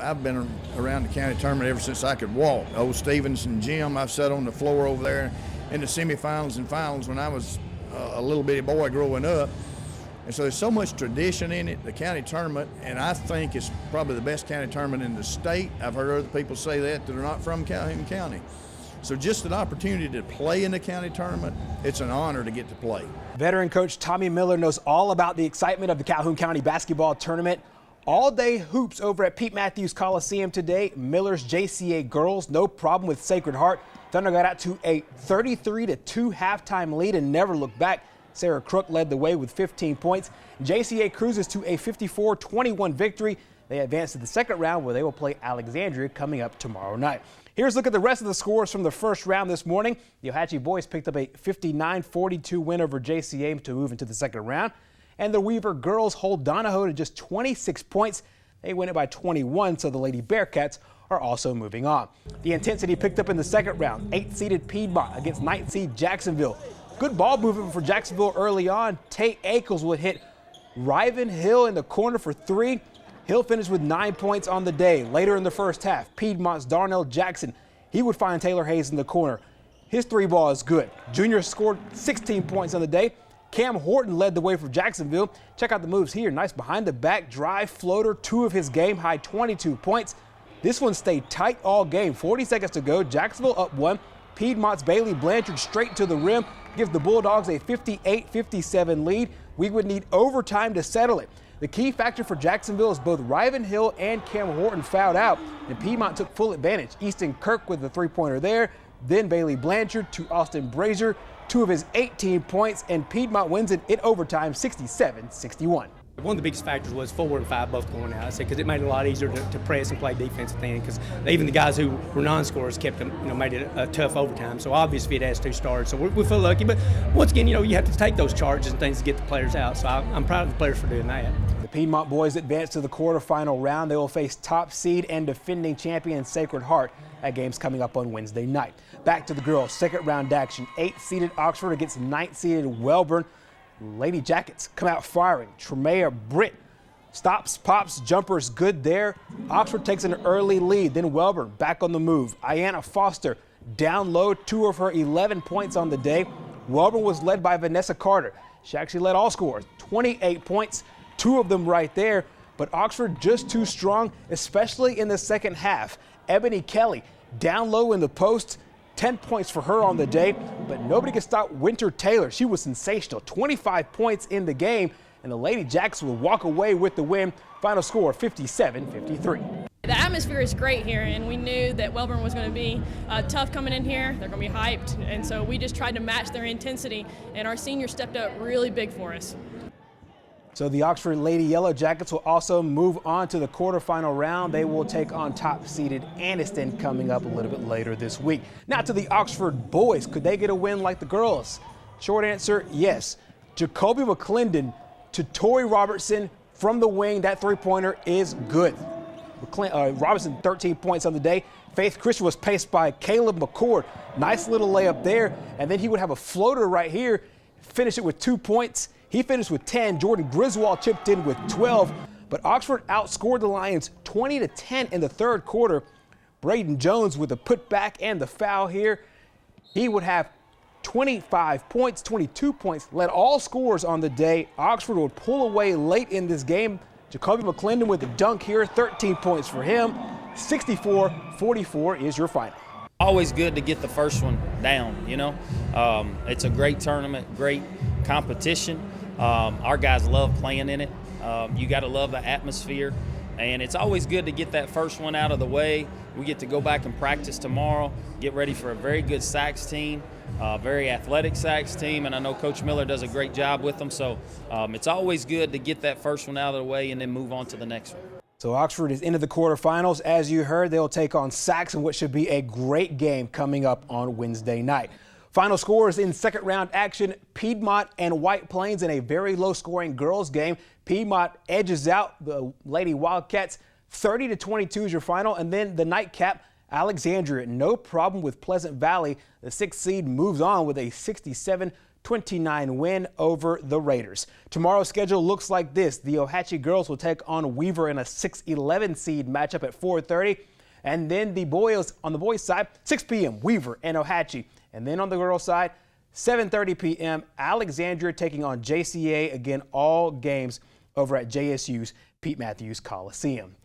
I've been around the county tournament ever since I could walk. Old Stevenson Gym, I've sat on the floor over there in the semifinals and finals when I was a little bitty boy growing up. And so there's so much tradition in it, the county tournament, and I think it's probably the best county tournament in the state. I've heard other people say that are not from Calhoun County. So just an opportunity to play in the county tournament, it's an honor to get to play. Veteran coach Tommy Miller knows all about the excitement of the Calhoun County basketball tournament. All-day hoops over at Pete Matthews Coliseum today. Miller's JCA girls, no problem with Sacred Heart. Thunder got out to a 33-2 halftime lead and never looked back. Sarah Crook led the way with 15 points. JCA cruises to a 54-21 victory. They advance to the second round where they will play Alexandria coming up tomorrow night. Here's a look at the rest of the scores from the first round this morning. The Ohatchee boys picked up a 59-42 win over JCA to move into the second round. And the Weaver girls hold Donahoe to just 26 points. They win it by 21, so the Lady Bearcats are also moving on. The intensity picked up in the second round. 8th-seeded Piedmont against 9th-seed Jacksonville. Good ball movement for Jacksonville early on. Tate Ackles would hit Riven Hill in the corner for 3. Hill finished with 9 points on the day. Later in the first half, Piedmont's Darnell Jackson, he would find Taylor Hayes in the corner. His 3 ball is good. Junior scored 16 points on the day. Cam Horton led the way for Jacksonville. Check out the moves here. Nice behind the back drive floater, 2 of his game high 22 points. This one stayed tight all game. 40 seconds to go. Jacksonville up 1. Piedmont's Bailey Blanchard straight to the rim gives the Bulldogs a 58-57 lead. We would need overtime to settle it. The key factor for Jacksonville is both Riven Hill and Cam Horton fouled out, and Piedmont took full advantage. Easton Kirk with the 3-pointer there, then Bailey Blanchard to Austin Brazier, 2 of his 18 points, and Piedmont wins it in overtime 67-61. One of the biggest factors was 4 and 5 both going out, because it made it a lot easier to press and play defense at the end, because even the guys who were non-scorers kept them, made it a tough overtime. So obviously it has 2 stars, so we feel lucky. But once again, you have to take those charges and things to get the players out. So I'm proud of the players for doing that. The Piedmont boys advance to the quarterfinal round. They will face top seed and defending champion Sacred Heart. That game's coming up on Wednesday night. Back to the girls, second round action. 8th-seeded Oxford against 9th-seeded Wellborn. Lady Jackets come out firing. Tremea Britt stops, pops, jumpers good there. Oxford takes an early lead. Then Wellborn back on the move. Ayanna Foster down low, 2 of her 11 points on the day. Wellborn was led by Vanessa Carter. She actually led all scorers, 28 points, 2 of them right there. But Oxford just too strong, especially in the second half. Ebony Kelly down low in the post. 10 points for her on the day, but nobody can stop Winter Taylor. She was sensational. 25 points in the game, and the Lady Jacks will walk away with the win. Final score 57-53. The atmosphere is great here, and we knew that Wellborn was going to be tough coming in here. They're going to be hyped, and so we just tried to match their intensity, and our seniors stepped up really big for us. So the Oxford Lady Yellow Jackets will also move on to the quarterfinal round. They will take on top-seeded Anniston coming up a little bit later this week. Now to the Oxford boys. Could they get a win like the girls? Short answer, yes. Jacoby McClendon to Tori Robertson from the wing. That 3-pointer is good. Robertson 13 points on the day. Faith Christian was paced by Caleb McCord. Nice little layup there. And then he would have a floater right here. Finish it with 2 points. He finished with 10. Jordan Griswold chipped in with 12. But Oxford outscored the Lions 20-10 in the third quarter. Braden Jones with the putback and the foul here. He would have 25 points, 22 points, led all scorers on the day. Oxford would pull away late in this game. Jacoby McClendon with the dunk here, 13 points for him. 64-44 is your final. Always good to get the first one down, It's a great tournament, great competition. Our guys love playing in it. You got to love the atmosphere. And it's always good to get that first one out of the way. We get to go back and practice tomorrow, get ready for a very good Sacs team, very athletic Sacs team, and I know Coach Miller does a great job with them. So it's always good to get that first one out of the way and then move on to the next one. So Oxford is into the quarterfinals. As you heard, they'll take on Sacs in what should be a great game coming up on Wednesday night. Final scores in second round action, Piedmont and White Plains in a very low scoring girls game. Piedmont edges out the Lady Wildcats. 30-22 is your final. And then the nightcap, Alexandria, no problem with Pleasant Valley. The 6th seed moves on with a 67-52 29 win over the Raiders. Tomorrow's schedule looks like this. The Ohatchee girls will take on Weaver in a 6-11 seed matchup at 4:30. And then the boys, on the boys' side, 6 p.m., Weaver and Ohatchee. And then on the girls' side, 7:30 p.m., Alexandria taking on JCA. Again, all games over at JSU's Pete Matthews Coliseum.